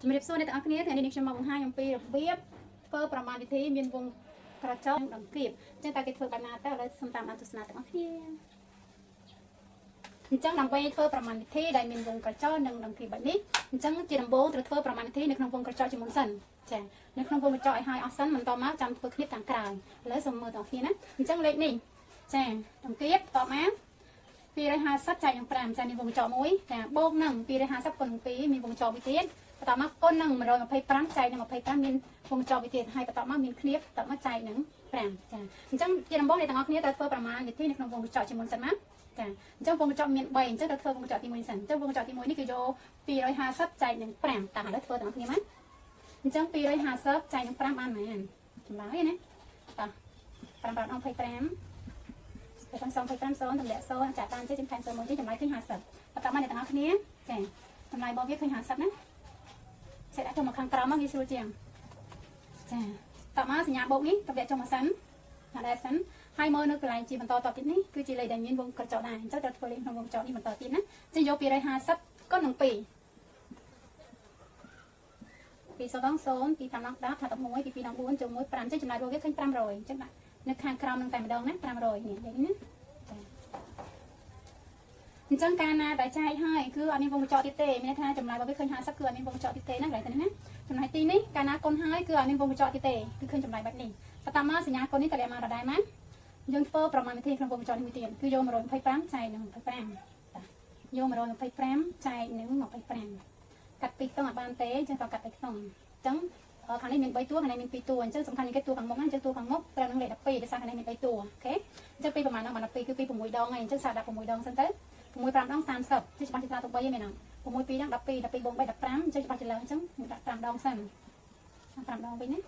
ជំរាបសួរអ្នកទាំងអស់គ្នាថ្ងៃនេះខ្ញុំមកបង្ហាញអំពីរបៀបធ្វើប្រមាណវិធីមានវងក្រចកដង្កៀបអញ្ចឹងតើគេធ្វើបែបណាទៅឥឡូវសូមតាមដានទស្សនាទាំងអស់គ្នាអញ្ចឹងដើម្បីធ្វើប្រមាណវិធីដែលមានវងក្រចកនិងដង្កៀបបែបនេះអញ្ចឹងជាដំបូងត្រូវធ្វើប្រមាណវិធីនៅក្នុងវងក្រចកជាមុនសិនចានៅក្នុងវងក្រចកឲ្យហើយអស់សិនបន្តមកចាំធ្វើគ្នាខាងក្រោយឥឡូវសូមមើលទាំងអស់គ្នាណាអញ្ចឹងលេខនេះចាដង្កៀបតមក250ចែកនឹង5ចាមានវងក្រចកមួយចាបូកនឹង250គុណនឹង2មានវងក្រចកមួយទៀតបន្តមកគុណនឹង125ចែកនឹង25មានវងក្រចកមួយទៀតហើយបន្តមកមានឃ្លៀបបន្តមកចែកនឹង5ចាអញ្ចឹងជាដំបូងអ្នកទាំងអស់គ្នាត្រូវធ្វើប្រមាណវិធីនៅក្នុងវងក្រចកជាមុនសិនណាចាអញ្ចឹងវងកញ្ចក់មាន3អញ្ចឹងត្រូវធ្វើវងកញ្ចក់ទី1សិនអញ្ចឹងវងកញ្ចក់ទី1នេះគឺយក250ចែកនឹង5តាមឥឡូវធ្វើទាំងគ្នាមកអញ្ចឹង250ចែកនឹង5បានមែនចម្លើយណាបាទ5 25 25 0តម្លាក់0ចាក់តាមចេះចំខែ0មួយចេះចម្លើយឃើញ50បន្តមកអ្នកទាំងអស់គ្នាចាចម្លើយរបស់វាឃើញ50ណាចេះដាក់ចូលមកខាងក្រោមមកងាយស្រួលជាងចាតមកសញ្ញាបូកនេះតម្លាក់ចូលមកសិនណាដែរសិនហើយមើលនៅកន្លែងជាបន្តតទៀតនេះគឺជាលេខដែលមានវងក្រចកដែរអញ្ចឹងត្រូវធ្វើលេខក្នុងវងក្រចកនេះបន្តទៀតណាអញ្ចឹងយក250គុណនឹង2 2 0 0 2 5 10 11 2 2 14ចូល1 5អញ្ចឹងចម្លើយរបស់វាឃើញ500អញ្ចឹងដាក់នៅខាងក្រោមនឹងតែម្ដងណា500នេះលេខនេះណាអញ្ចឹងកាលណាដែលចែកហើយគឺអត់មានវងកញ្ចក់ទៀតទេមានថាចម្លើយរបស់វាឃើញ50គឺអត់មានវងកញ្ចក់ទៀតទេណាកន្លែងទៅនេះណាចំណុចទីនេះកាលណាគុណហើយគឺអត់មានវងកញ្ចក់ទៀតទេគឺឃើញចម្លើយបែបនេះបន្តមកសញ្ញាគុណនេះតើមកដដែលមកយើងធ្វើប្រមាណវិធីក្នុងវងកញ្ចក់នេះមួយទៀតគឺយក125ចែកនឹង25យក125ចែកនឹង25កាត់ពីខ្ទង់អត់បានទេអញ្ចឹងត្រូវកាត់ពីខ្ទង់អញ្ចឹងខាងនេះមាន3តួខាងនេះមាន2តួអញ្ចឹងសំខាន់គេតួខាងមុខណាអញ្ចឹងតួខាងមុខត្រូវនឹងលេខ12ដោយសារខាងនេះមាន3តួអូខេអញ្ចឹងពីប្រមាណដល់12គឺពី6ដងហើយអញ្ចឹងសាកដាក់6ដងសិនទៅ6 5ដង30គឺច្បាស់ជាដល់ទៅ3ហ្នឹងមែនអត់6 2ដង12 12បូក3 15អញ្ចឹងច្បាស់ជាឡើងអញ្ចឹងដាក់5ដងសិន5ដងវិញណា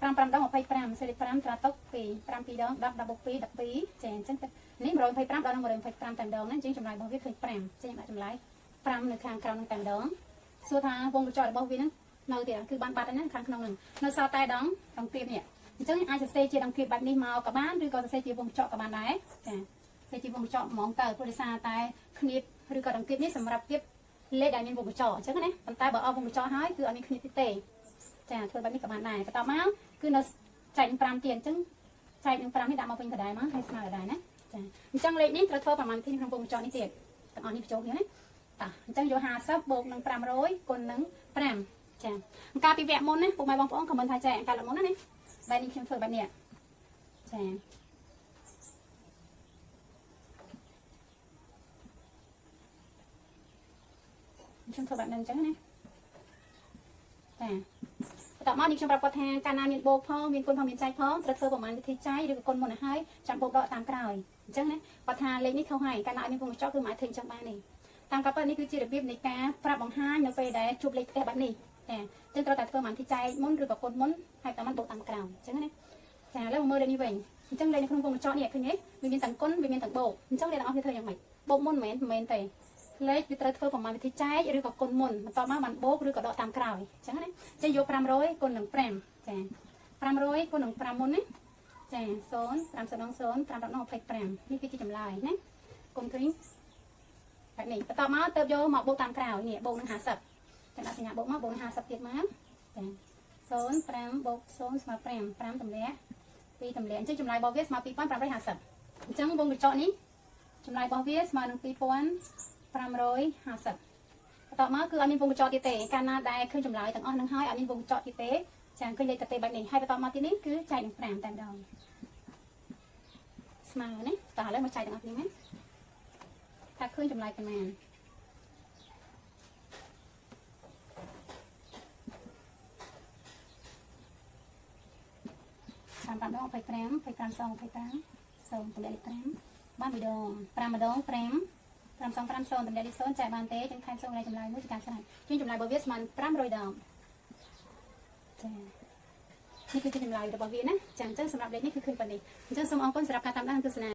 5 5ដង25សេរី5ត្រាតុក2 5 2ដង10 10បូក2 12ចាអញ្ចឹងនេះ125ដល់125តែម្ដងណាអញ្ចឹងចម្លើយរបស់វាឃើញ5អញ្ចឹងដាក់ចម្លើយ5នៅខាងក្រោមនឹងតែម្ដងសួរថាវងកញ្ចក់របស់វាហ្នឹងនៅទៀតគឺបានបាត់ហើយណាខាងក្នុងហ្នឹងនៅសល់តែដងគៀបនេះអញ្ចឹងអាចសរសេរជាដងគៀបបែបនេះមកក៏បានឬក៏សរសេរជាវងកញ្ចក់ក៏បានដែរចាសរសេរជាវងកញ្ចក់ហ្មងទៅព្រោះដោយសារតែគ្នៀបឬក៏ដងគៀបនេះសម្រាប់គៀបលេខដែលមានវងកញ្ចក់អញ្ចឹងណាប៉ុន្តែបើអស់វងកញ្ចក់ហើយគឺអត់មានគ្នៀបទេចាធ្វើបែបនេះក៏បានដែរបន្តមកគឺនៅចែកនឹង5ទៀតអញ្ចឹងចែកនឹង5នេះដាក់មកវិញក៏ដែរមកហើយស្មើដែរណាចាអញ្ចឹងលេខនេះត្រូវធ្វើប្រមាណវិធីក្នុងវងកញ្ចក់នេះទៀតទាំងអស់នេះបញ្ចូលគ្នាណាតាអញ្ចឹងយក50បូកនឹង500គុណនឹង5ចាអង្ការពីវគ្គមុនណាពុកម៉ែបងប្អូនខមមិនថាចែកអង្ការមុនណានេះបែបនេះខ្ញុំធ្វើបែបនេះចាខ្ញុំធ្វើបែបនេះអញ្ចឹងណាចាបន្តមកនេះខ្ញុំប្រាប់គាត់ថាកាលណាមានបូកផងមានគុណផងមានចែកផងត្រូវធ្វើប្រមាណវិធីចែកឬក៏គុណមុនឲ្យហើយចាំបូកដកតាមក្រោយអញ្ចឹងណាគាត់ថាលេខនេះខុសហើយកាលណាឲ្យមានគុណកញ្ចក់គឺមិនអាចធ្វើអញ្ចឹងបានទេតាមការពិតនេះគឺជារបៀបនៃការប្រាប់បង្ហាញនៅពេលដែលជួបលេខផ្ទះបែបនេះចាអញ្ចឹងត្រូវតែធ្វើប្រមាណវិធីចែកមុនឬក៏គុណមុនហើយតាមបូកតាមក្រោយអញ្ចឹងណាចាឥឡូវមើលលេខនេះវិញអញ្ចឹងលេខនៅក្នុងគុណកញ្ចក់នេះឃើញទេវាមានទាំងគុណវាមានទាំងបូកអញ្ចឹងអ្នកទាំងអស់គ្នាធ្វើយ៉ាងម៉េចបូកមុនមិនមែនទេលេខវាត្រូវធ្វើប្រមាណវិធីចែកឬក៏គុណមុនបន្តមកបានបូកឬក៏ដកតាមក្រោយអញ្ចឹងណាអញ្ចឹងយក500គុណនឹង5ចា500គុណនឹង5មុនណាចា0 50ដង0 5ដង25នេះគឺជាចម្លើយណាគុណឃើញបែបនេះបន្តមកទៅយកមកបូកតាមក្រោយនេះបូកនឹង50ចាំដាក់សញ្ញាបូកមកបូកនឹង50ទៀតមកចា0 5បូក0ស្មើ5 5ទម្លាក់2ទម្លាក់អញ្ចឹងចម្លើយរបស់វាស្មើ2550អញ្ចឹងវងកញ្ចក់នេះចម្លើយរបស់វាស្មើនឹង2550បន្តមកគឺអត់មានវងកញ្ចក់ទៀតទេកាលណាដែលឃើញចម្លើយទាំងអស់នឹងហើយអត់មានវងកញ្ចក់ទៀតទេចាំឃើញលេខតែបែបនេះហើយបន្តមកទៀតនេះគឺចែកនឹង5តែម្ដងស្មើណាតោះឥឡូវមកចែកទាំងអស់គ្នាណាថាឃើញចម្លើយប៉ុន្មាន5 5ដង25 25 2 25 0តម្លាក់លេខ5បាន1ដង5ម្ដង5 5 2 5 0តម្លាក់លេខ0ចែកបានទេចឹងខែ0កន្លែងចម្លើយមួយជាការស្រេចជាងចម្លើយរបស់វាស្មើ500ដងចានេះគឺជាចម្លើយរបស់វាណាចាអញ្ចឹងសម្រាប់លេខនេះគឺឃើញប៉ុណ្នេះអញ្ចឹងសូមអរគុណសម្រាប់ការតាមដានទស្សនា